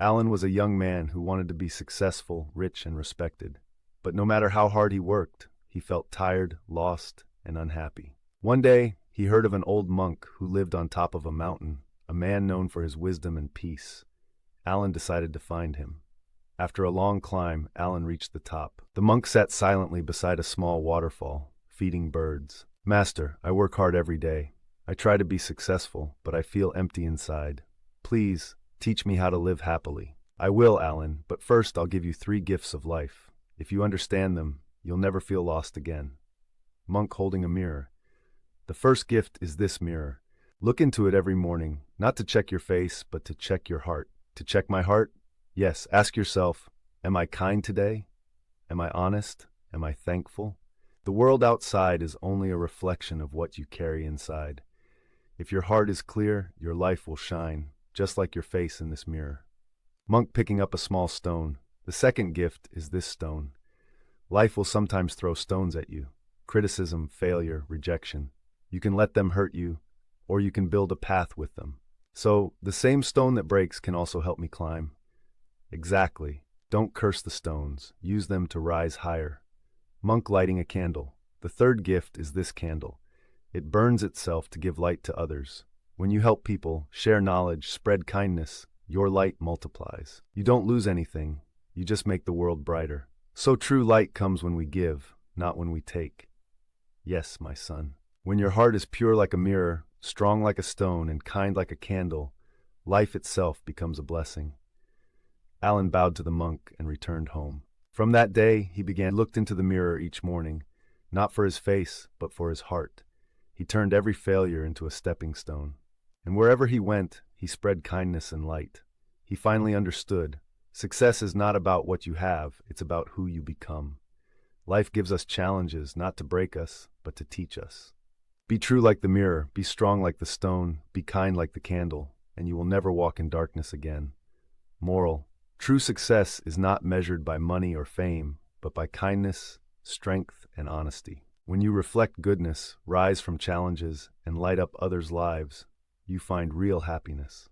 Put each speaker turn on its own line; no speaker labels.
Alan was a young man who wanted to be successful, rich, and respected. But no matter how hard he worked, he felt tired, lost, and unhappy. One day, he heard of an old monk who lived on top of a mountain, a man known for his wisdom and peace. Alan decided to find him. After a long climb, Alan reached the top. The monk sat silently beside a small waterfall, feeding birds. "Master, I work hard every day. I try to be successful, but I feel empty inside. Please, teach me how to live happily." "I will, Alan, but first I'll give you 3 gifts of life. If you understand them, you'll never feel lost again." Monk holding a mirror. "The first gift is this mirror. Look into it every morning, not to check your face, but to check your heart." "To check my heart?" "Yes, ask yourself, am I kind today? Am I honest? Am I thankful?" The world outside is only a reflection of what you carry inside. If your heart is clear, your life will shine, just like your face in this mirror. Monk picking up a small stone. "The second gift is this stone. Life will sometimes throw stones at you. Criticism, failure, rejection. You can let them hurt you, or you can build a path with them. So, the same stone that breaks can also help me climb." "Exactly. Don't curse the stones. Use them to rise higher." Monk lighting a candle. "The third gift is this candle. It burns itself to give light to others. When you help people, share knowledge, spread kindness, your light multiplies. You don't lose anything. You just make the world brighter. So true light comes when we give, not when we take." Yes, my son. When your heart is pure like a mirror, strong like a stone, and kind like a candle, life itself becomes a blessing. Alan bowed to the monk and returned home. From that day, he looked into the mirror each morning, not for his face, but for his heart. He turned every failure into a stepping stone. And wherever he went, he spread kindness and light. He finally understood, success is not about what you have, it's about who you become. Life gives us challenges not to break us, but to teach us. Be true like the mirror, be strong like the stone, be kind like the candle, and you will never walk in darkness again. Moral: true success is not measured by money or fame, but by kindness, strength, and honesty. When you reflect goodness, rise from challenges, and light up others' lives, you find real happiness.